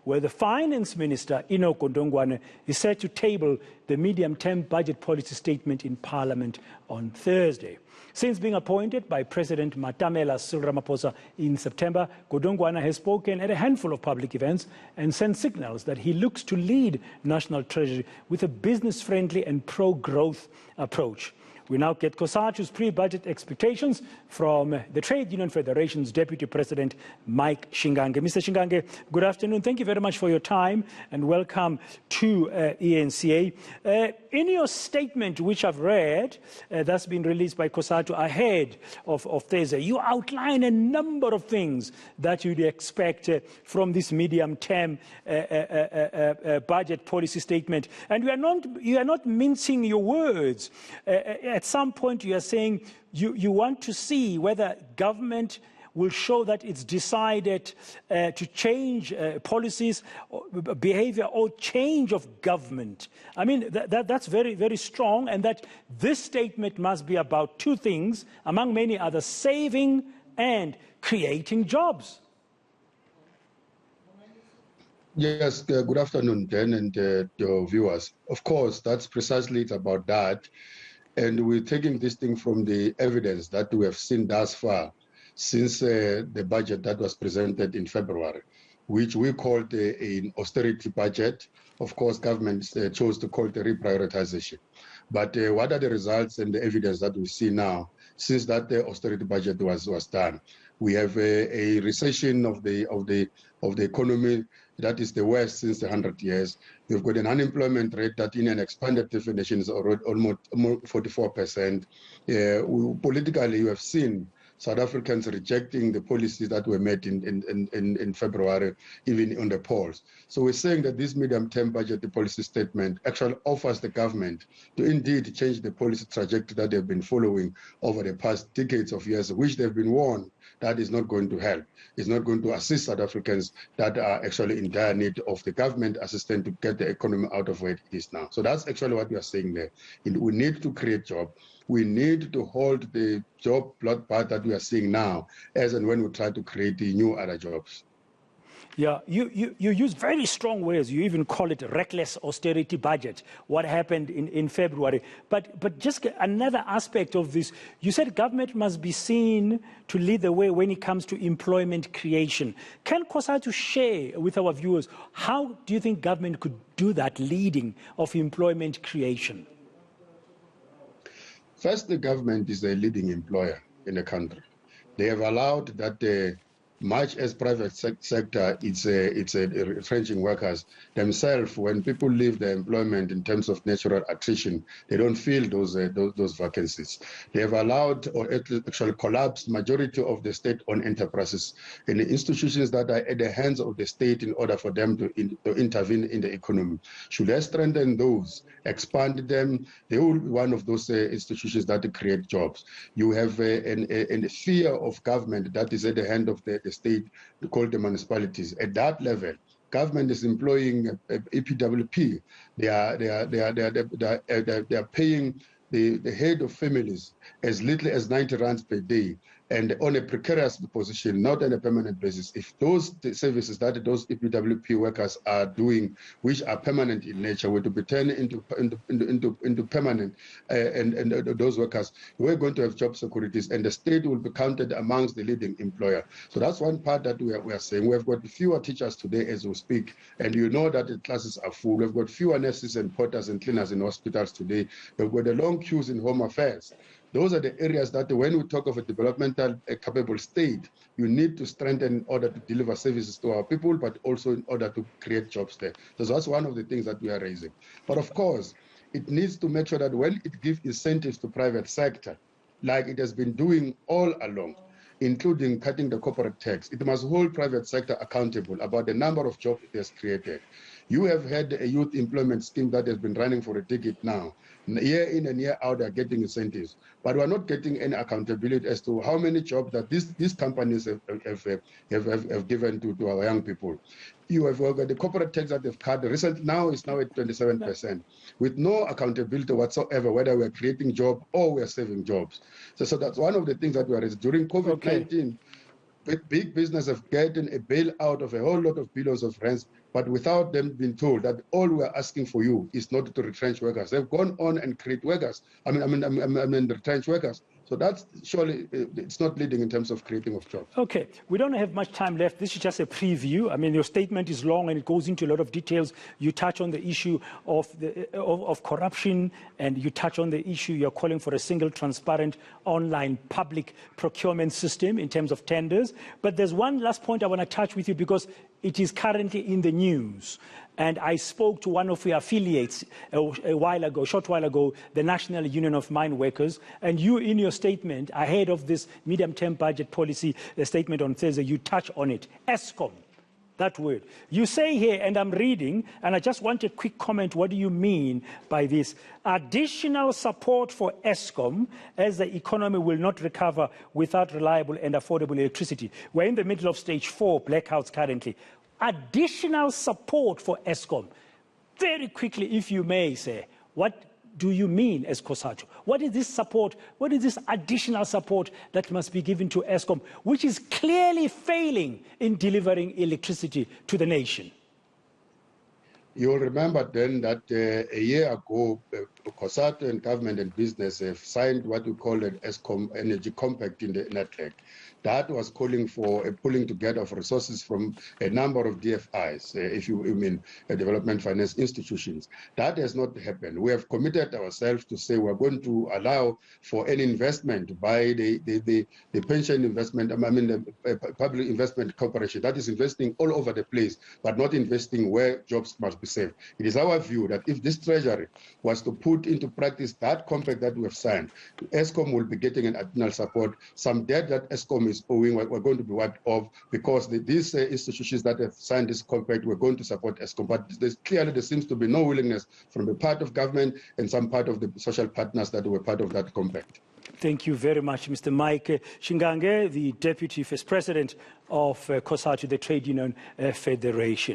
where the Finance Minister, Enoch Godongwana, is set to table the medium-term budget policy statement in Parliament on Thursday. Since being appointed by President Cyril Ramaphosa in September, Godongwana has spoken at a handful of public events and sent signals that he looks to lead National Treasury with a business-friendly and pro-growth approach. We now get Cosatu's pre-budget expectations from the Trade Union Federation's Deputy President, Mike Shingange. Mr. Shingange, good afternoon. Thank you very much for your time and welcome to eNCA. In your statement, which I've read, that's been released by Cosatu ahead of Thursday, you outline a number of things that you'd expect from this medium-term budget policy statement. And you are not mincing your words. At some point, you are saying you want to see whether government will show that it's decided to change policies, behavior, or change of government. I mean, that's very, very strong, and that this statement must be about two things, among many others: saving and creating jobs. Yes, good afternoon, Dan, and your viewers. Of course, that's precisely it's about that. And we're taking this thing from the evidence that we have seen thus far since the budget that was presented in February, which we called an austerity budget. Of course, government chose to call it a reprioritization. But what are the results and the evidence that we see now since that the austerity budget was done? We have a recession of the economy that is the worst since 100 years. We've got an unemployment rate that in an expanded definition is already almost 44%. Politically, you have seen South Africans rejecting the policies that were made in February, even on the polls. So we're saying that this medium-term budget, the policy statement, actually offers the government to indeed change the policy trajectory that they've been following over the past decades of years, which they've been warned that is not going to help. It's not going to assist South Africans that are actually in dire need of the government assistance to get the economy out of where it is now. So that's actually what we are saying there. We need to create jobs. We need to hold the job bloodbath that we are seeing now as and when we try to create the new other jobs. Yeah, you use very strong words. You even call it a reckless austerity budget, what happened in February. But just another aspect of this, you said government must be seen to lead the way when it comes to employment creation. Can Cosatu share with our viewers, how do you think government could do that leading of employment creation? First, the government is a leading employer in the country. They have allowed that much as private sector, it's retrenching workers themselves. When people leave their employment in terms of natural attrition, they don't fill those vacancies. They have allowed or actually collapsed majority of the state-owned enterprises in the institutions that are at the hands of the state in order for them to intervene in the economy. Should they strengthen those, expand them, they will be one of those institutions that create jobs. You have a fear of government that is at the hand of the state, called the municipalities. At that level, government is employing EPWP. They are paying the head of families as little as 90 rands per day, and on a precarious position, not on a permanent basis. If those services that those EPWP workers are doing, which are permanent in nature, were to be turned into permanent, and those workers, we're going to have job securities, and the state will be counted amongst the leading employer. So that's one part that we are saying. We've got fewer teachers today as we speak, and you know that the classes are full. We've got fewer nurses and porters and cleaners in hospitals today. We've got the long queues in home affairs. Those are the areas that when we talk of a developmental capable state, you need to strengthen in order to deliver services to our people, but also in order to create jobs there. So that's one of the things that we are raising. But of course, it needs to make sure that when it gives incentives to private sector, like it has been doing all along, including cutting the corporate tax, it must hold private sector accountable about the number of jobs it has created. You have had a youth employment scheme that has been running for a decade now. Year in and year out, they are getting incentives. But we're not getting any accountability as to how many jobs that these companies have given to our young people. You have got the corporate tax that they've cut. Recent now is now at 27%, with no accountability whatsoever, whether we're creating jobs or we're saving jobs. So that's one of the things that we are raising. During COVID-19, big business have gotten a bailout of a whole lot of billions of rands, but without them being told that all we are asking for you is not to retrench workers. They've gone on and create workers. Retrench workers. So that's surely, it's not leading in terms of creating of jobs. Okay, we don't have much time left. This is just a preview. I mean, your statement is long and it goes into a lot of details. You touch on the issue of corruption, and you touch on the issue you're calling for a single, transparent, online public procurement system in terms of tenders. But there's one last point I want to touch with you because it is currently in the news. And I spoke to one of your affiliates a short while ago, the National Union of Mine Workers, and you, in your statement, ahead of this medium-term budget policy statement on Thursday, you touch on it. ESCOM, that word. You say here, and I'm reading, and I just want a quick comment, what do you mean by this? Additional support for ESCOM as the economy will not recover without reliable and affordable electricity. We're in the middle of stage 4 blackouts currently. Additional support for ESCOM. Very quickly, if you may say, what do you mean as Cosatu? What is this support? What is this additional support that must be given to ESCOM, which is clearly failing in delivering electricity to the nation? You'll remember then that a year ago, Cosatu and government and business have signed what we call an ESCOM Energy Compact in the network. That was calling for a pulling together of resources from a number of DFIs, if you mean development finance institutions. That has not happened. We have committed ourselves to say we're going to allow for an investment by the pension investment, the public investment corporation that is investing all over the place, but not investing where jobs must be saved. It is our view that if this treasury was to put into practice that compact that we have signed, ESCOM will be getting an additional support. Some debt that ESCOM is owing, we're going to be wiped off because these institutions that have signed this compact, we're going to support ESCOM. But there seems to be no willingness from the part of government and some part of the social partners that were part of that compact. Thank you very much, Mr. Mike Shingange, the Deputy First President of Cosatu, the Trade Union Federation.